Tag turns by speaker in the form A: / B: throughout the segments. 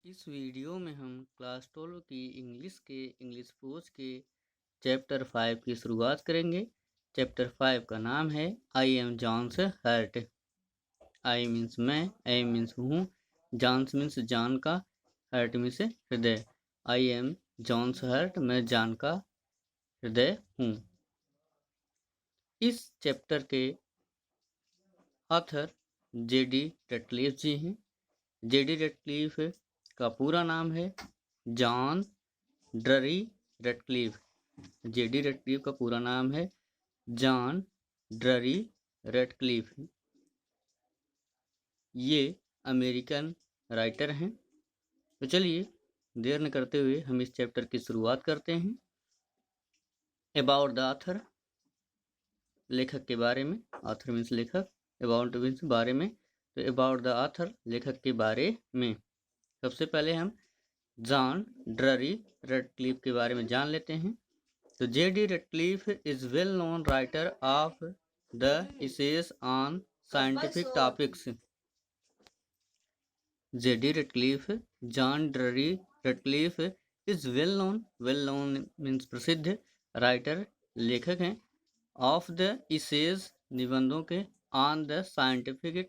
A: इस वीडियो में हम क्लास 12 की इंग्लिश पोज के चैप्टर 5 की शुरुआत करेंगे। चैप्टर 5 का नाम है I am John's heart. I means मैं, आई मीन्स हूँ, जॉन्स मीन्स जॉन का, हर्ट मीन्स हृदय। आई एम जॉन्स हर्ट, मैं जॉन का हृदय हूँ। इस चैप्टर के ऑथर जेडी रटक्लिफ जी हैं। जेडी रटक्लिफ का पूरा नाम है जॉन ड्ररी रटक्लिफ। जेडी रटक्लिफ का पूरा नाम है जॉन ड्ररी रटक्लिफ। ये अमेरिकन राइटर हैं। तो चलिए देर न करते हुए हम इस चैप्टर की शुरुआत करते हैं। अबाउट द ऑथर, लेखक के बारे में। ऑथर मीन्स लेखक, अबाउट मीन्स बारे में। तो अबाउट द ऑथर, लेखक के बारे में सबसे पहले हम जॉन ड्ररी रटक्लिफ के बारे में जान लेते हैं। तो JD Ratcliffe is well known writer of the essays on scientific topics. JD Ratcliffe, John Drury Ratcliffe is well known means प्रसिद्ध, राइटर लेखक हैं, ऑफ द इसेस निबंधों के, on the scientific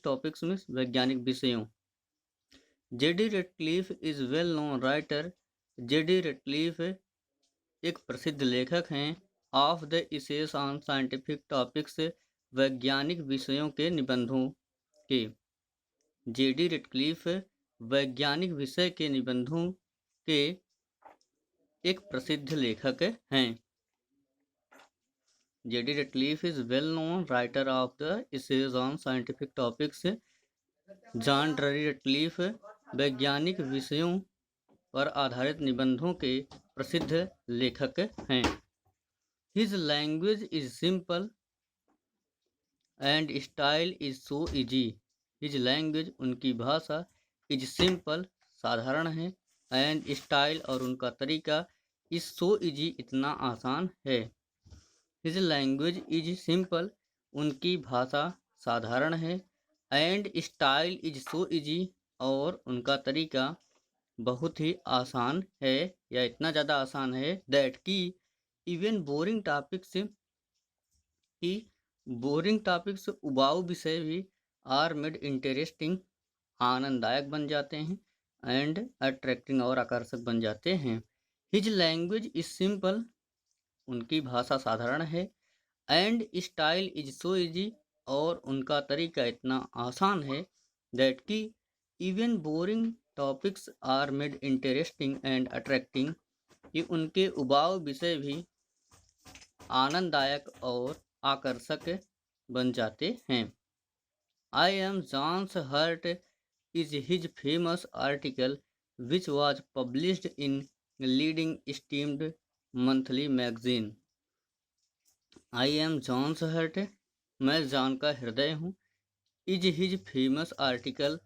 A: topics means वैज्ञानिक विषयों। JD Ratcliffe is well known writer, JD Ratcliffe एक प्रसिद्ध लेखक हैं, of the essays on scientific topics वैज्ञानिक विषयों के निबंधों के। जेडी रटक्लिफ वैज्ञानिक विषय के निबंधों के एक प्रसिद्ध लेखक हैं। JD Ratcliffe is well known writer of the essays on scientific topics. John Drury Ratcliffe वैज्ञानिक विषयों पर आधारित निबंधों के प्रसिद्ध लेखक हैं। His language is simple and style is so easy. His language, उनकी भाषा, is simple, साधारण है, and style, और उनका तरीका, is so easy, इतना आसान है। His language is simple, उनकी भाषा साधारण है, and style is so easy, और उनका तरीका बहुत ही आसान है या इतना ज़्यादा आसान है दैट कि इवन बोरिंग टॉपिक्स उबाऊ विषय भी आर मेड इंटरेस्टिंग, आनंददायक बन जाते हैं, एंड अट्रैक्टिंग, और आकर्षक बन जाते हैं। हिज लैंग्वेज इज सिंपल, उनकी भाषा साधारण है, and style is so easy, और उनका तरीका इतना आसान है दैट कि even boring topics are made interesting and attracting, कि उनके उबाऊ विषय भी आनंददायक और आकर्षक बन जाते हैं। I am John's heart is his famous article which was published in leading esteemed monthly magazine. I am John's heart, मैं जॉन का हृदय हूँ, is his famous article,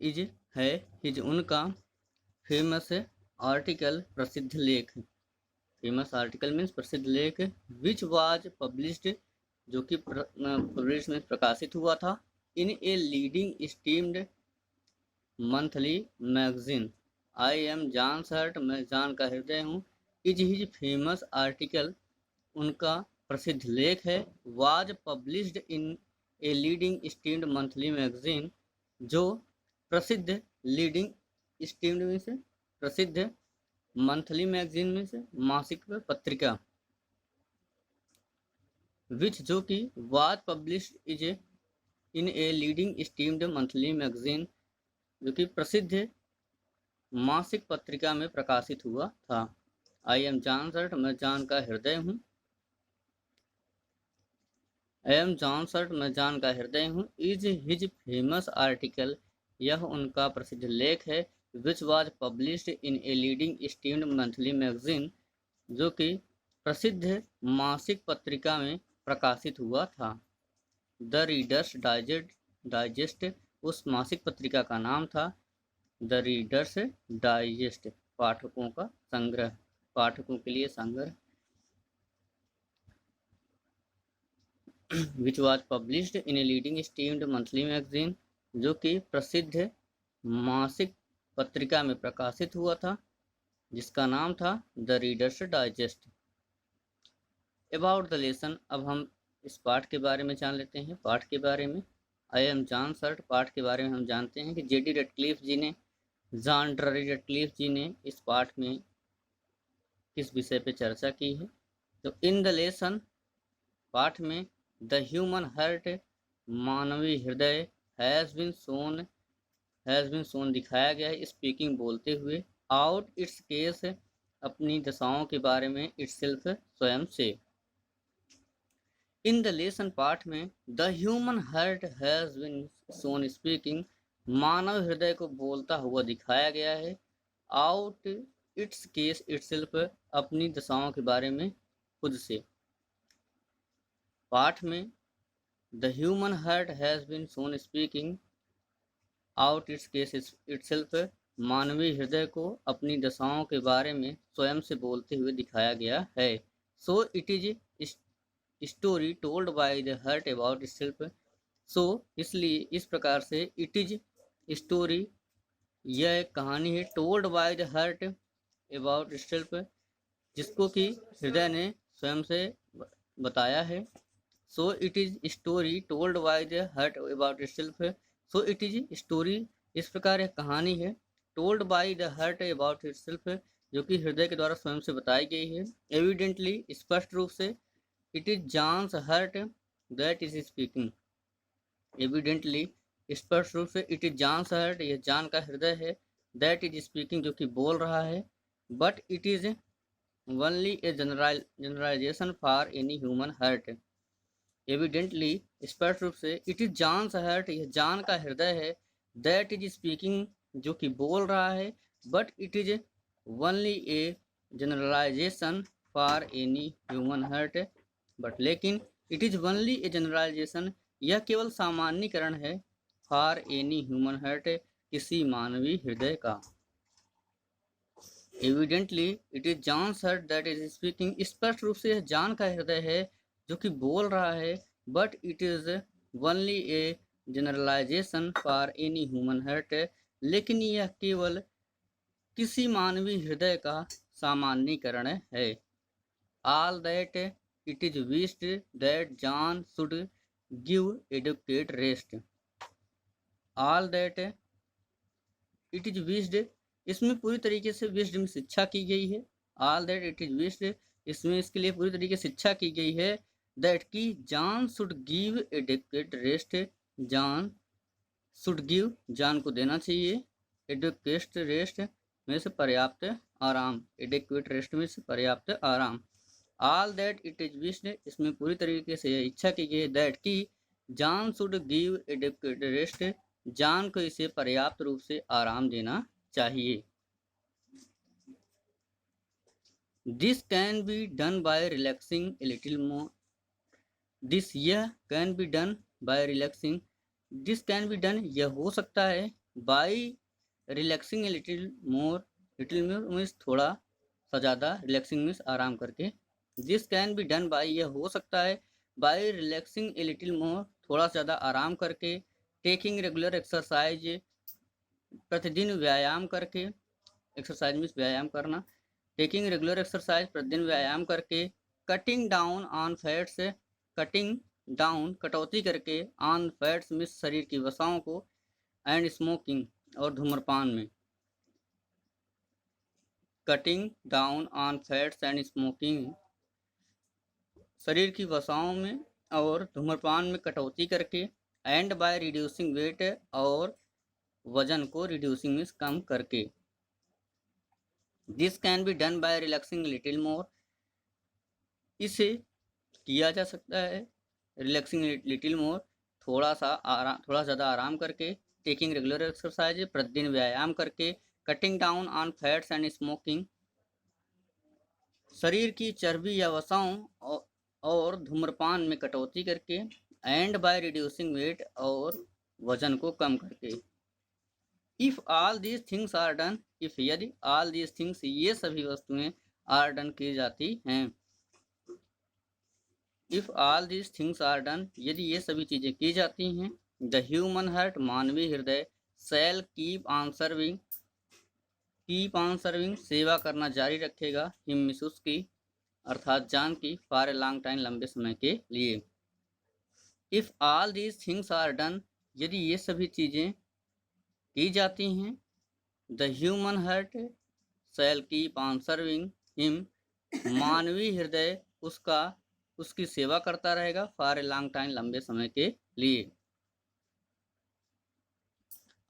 A: is है, हिज उनका, फेमस आर्टिकल प्रसिद्ध लेख, फेमस आर्टिकल मीन्स प्रसिद्ध लेख, विच वाज पब्लिश्ड, जो कि पब्लिश में प्रकाशित हुआ था, in a leading esteemed monthly magazine. I am John heart, मैं जॉन का हृदय हूँ, इज हिज फेमस आर्टिकल, उनका प्रसिद्ध लेख है, was published in a leading esteemed monthly magazine, जो प्रसिद्ध लीडिंग स्टीम्ड में से प्रसिद्ध, मंथली मैगजीन में से मासिक पत्रिका, विच जो कि, was published is in a leading esteemed monthly magazine, जो कि प्रसिद्ध मासिक पत्रिका में प्रकाशित हुआ था। आई एम जॉन हर्ट, मैं जॉन का हृदय हूँ, आई एम जॉन हर्ट, मैं जॉन का हृदय हूँ, इज हिज फेमस आर्टिकल, यह उनका प्रसिद्ध लेख है, which was published in a leading esteemed monthly magazine, जो कि प्रसिद्ध मासिक पत्रिका में प्रकाशित हुआ था। द रीडर्स डाइजेस्ट, उस मासिक पत्रिका का नाम था द रीडर्स डाइजेस्ट, पाठकों का संग्रह, पाठकों के लिए संग्रह। Which was published in a leading esteemed monthly magazine, जो कि प्रसिद्ध मासिक पत्रिका में प्रकाशित हुआ था, जिसका नाम था the readers digest. About the lesson, अब हम इस पाठ के बारे में जान लेते हैं। पाठ के बारे में आई एम जॉन सर्ट पाठ के बारे में हम जानते हैं कि जेडी रटक्लिफ जी ने, जॉन ड्ररी रटक्लिफ जी ने इस पाठ में किस विषय पे चर्चा की है। तो इन द लेसन, पाठ में, द ह्यूमन हार्ट, मानवीय हृदय, हैज़ बीन सोन दिखाया गया है, स्पीकिंग बोलते हुए, आउट इट्स केस, अपनी दशाओं के बारे में, इटसेल्फ स्वयं से। इन द लेसन, पाठ में, the human heart has been shown speaking, मानव हृदय को बोलता हुआ दिखाया गया है, आउट इट्स केस इटसेल्फ, अपनी दशाओं के बारे में खुद से। पाठ में, the human heart has been shown speaking out its case itself, मानवीय हृदय को अपनी दशाओं के बारे में स्वयं से बोलते हुए दिखाया गया है। So it is story told by the heart about itself, so इसलिए इस प्रकार से इट इज स्टोरी, यह एक कहानी है, told by the heart about itself, जिसको कि हृदय ने स्वयं से बताया है। So it is story told by the heart about itself, so it is story, इस प्रकार एक कहानी है, told by the heart about itself, जो कि हृदय के द्वारा स्वयं से बताई गई है। एविडेंटली, स्पष्ट रूप से, it is John's heart that is speaking, evidently, स्पष्ट रूप से, इट इज जॉन्स हार्ट, यह जॉन का हृदय है, दैट इज स्पीकिंग, जो कि बोल रहा है, but it is only a generalisation for any human heart, evidently, स्पष्ट रूप से, इट इज जॉन्स हार्ट, यह जॉन का हृदय है, दैट इज स्पीकिंग, जो कि बोल रहा है, but it is only a generalisation for any human heart, but लेकिन, it is only a generalisation, यह केवल सामान्यकरण है, फॉर एनी ह्यूमन हार्ट, किसी मानवीय हृदय का। Evidently, it is John's heart that is speaking, स्पष्ट रूप से यह जॉन का हृदय है जो कि बोल रहा है, but it is only a generalisation for any human heart, लेकिन यह केवल किसी मानवीय हृदय का सामान्यीकरण है। All that it is wished that John should give adequate rest, all that it is wished, इसमें पूरी तरीके से विश्ड में शिक्षा की गई है। All that it is wished, इसमें इसके लिए पूरी तरीके से शिक्षा की गई है, दैट की John should give adequate rest, John should give, John को देना चाहिए, एडुकेट रेस्ट में से पर्याप्त आराम, एडुकेट रेस्ट में से पर्याप्त आराम। All that it is wished, इसमें पूरी तरीके से इच्छा की गई है, दैट की John should give adequate rest, John को इसे पर्याप्त रूप से आराम देना चाहिए। This can be done by relaxing a little more, this, यह, can be done by relaxing, this can be done, यह हो सकता है, by relaxing a little more, little more means थोड़ा सा ज़्यादा, रिलैक्सिंग मीन्स आराम करके, this can be done by, यह हो सकता है, बाय रिलैक्सिंग ए लिटिल मोर, थोड़ा सा ज़्यादा आराम करके, टेकिंग रेगुलर एक्सरसाइज, प्रतिदिन व्यायाम करके, एक्सरसाइज मीन्स व्यायाम करना, टेकिंग रेगुलर एक्सरसाइज, प्रतिदिन व्यायाम करके, cutting down on fats, cutting down, कटौती करके, ऑन फैट्स मीन्स शरीर की वसाओं को, एंड स्मोकिंग, और धूम्रपान में, cutting down on fats and smoking, शरीर की वसाओं में और धूम्रपान में कटौती करके, एंड बाय रिड्यूसिंग वेट, और वजन को रिड्यूसिंग मीन्स कम करके। This can be done by relaxing little more, इसे किया जा सकता है, रिलैक्सिंग लिटिल मोर, थोड़ा ज़्यादा आराम करके, टेकिंग रेगुलर एक्सरसाइज, प्रतिदिन व्यायाम करके, cutting down on fats and smoking, शरीर की चर्बी या वसाओं और धूम्रपान में कटौती करके, एंड बाय रिड्यूसिंग वेट, और वजन को कम करके। If all these things are done, if, यदि, ऑल दीज थिंग्स, ये सभी वस्तुएं, आर डन की जाती हैं, if all these things are done, यदि ये सभी चीजें की जाती हैं, द ह्यूमन हार्ट, मानवीय हृदय, शैल कीप ऑन सर्विंग सेवा करना जारी रखेगा, हिम मिस की अर्थात जान की, फॉर ए लॉन्ग टाइम लंबे समय के लिए। If all these things are done, यदि ये सभी चीजें की जाती हैं, the human heart shall keep on serving him, मानवीय हृदय उसकी सेवा करता रहेगा, फॉर ए लॉन्ग टाइम लंबे समय के लिए।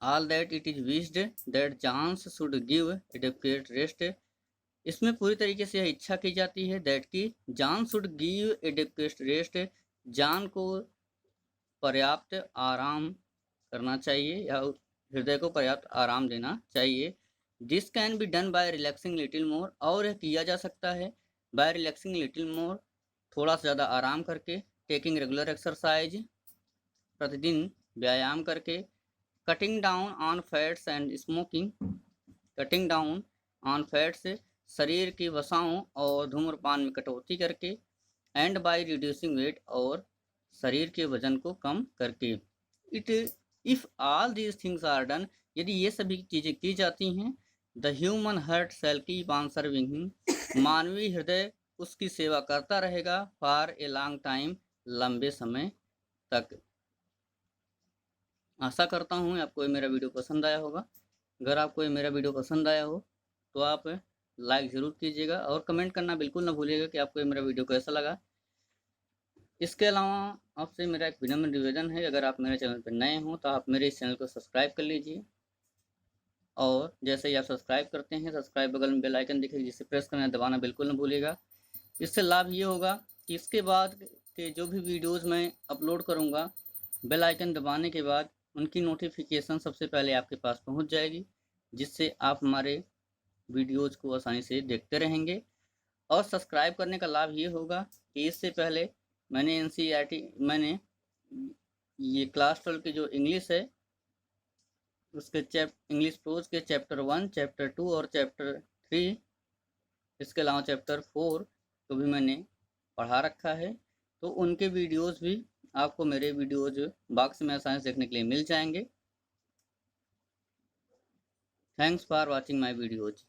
A: All that it is wished that John's should give adequate rest, इसमें पूरी तरीके से यह इच्छा की जाती है दैट की जान शुड गिव एडिक्वेट रेस्ट, जान को पर्याप्त आराम करना चाहिए या हृदय को पर्याप्त आराम देना चाहिए। This can be done by relaxing little more, और यह किया जा सकता है बाय रिलैक्सिंग लिटिल मोर, थोड़ा सा ज़्यादा आराम करके, टेकिंग रेगुलर एक्सरसाइज, प्रतिदिन व्यायाम करके, cutting down on fats and smoking, cutting down on fats शरीर की वसाओं और धूम्रपान में कटौती करके, एंड बाय रिड्यूसिंग वेट और शरीर के वजन को कम करके। It if all these things are done, यदि ये सभी चीज़ें की जाती हैं, the human heart shall keep on serving him, मानवीय हृदय उसकी सेवा करता रहेगा, फॉर ए लॉन्ग टाइम लंबे समय तक। आशा करता हूँ आपको ये मेरा वीडियो पसंद आया होगा। अगर आपको ये मेरा वीडियो पसंद आया हो तो आप लाइक ज़रूर कीजिएगा और कमेंट करना बिल्कुल ना भूलिएगा कि आपको ये मेरा वीडियो कैसा लगा। इसके अलावा आपसे मेरा एक विनम्र निवेदन है, अगर आप मेरे चैनल पर नए हों तो आप मेरे इस चैनल को सब्सक्राइब कर लीजिए, और जैसे ही आप सब्सक्राइब करते हैं, सब्सक्राइब बगल में बेल आइकन दिखेगी जिसे प्रेस करना दबाना बिल्कुल ना भूलिएगा। इससे लाभ ये होगा कि इसके बाद के जो भी वीडियोज़ मैं अपलोड करूँगा, बेल आइकन दबाने के बाद उनकी नोटिफिकेशन सबसे पहले आपके पास पहुंच जाएगी, जिससे आप हमारे वीडियोज़ को आसानी से देखते रहेंगे। और सब्सक्राइब करने का लाभ ये होगा कि इससे पहले मैंने मैंने ये क्लास 12 की जो इंग्लिश है उसके इंग्लिश प्रोज के चैप्टर 1, चैप्टर 2 और चैप्टर 3, इसके अलावा चैप्टर 4 को भी मैंने पढ़ा रखा है, तो उनके वीडियोज़ भी आपको मेरे वीडियोज बॉक्स में आसानी से देखने के लिए मिल जाएंगे। Thanks for watching my videos.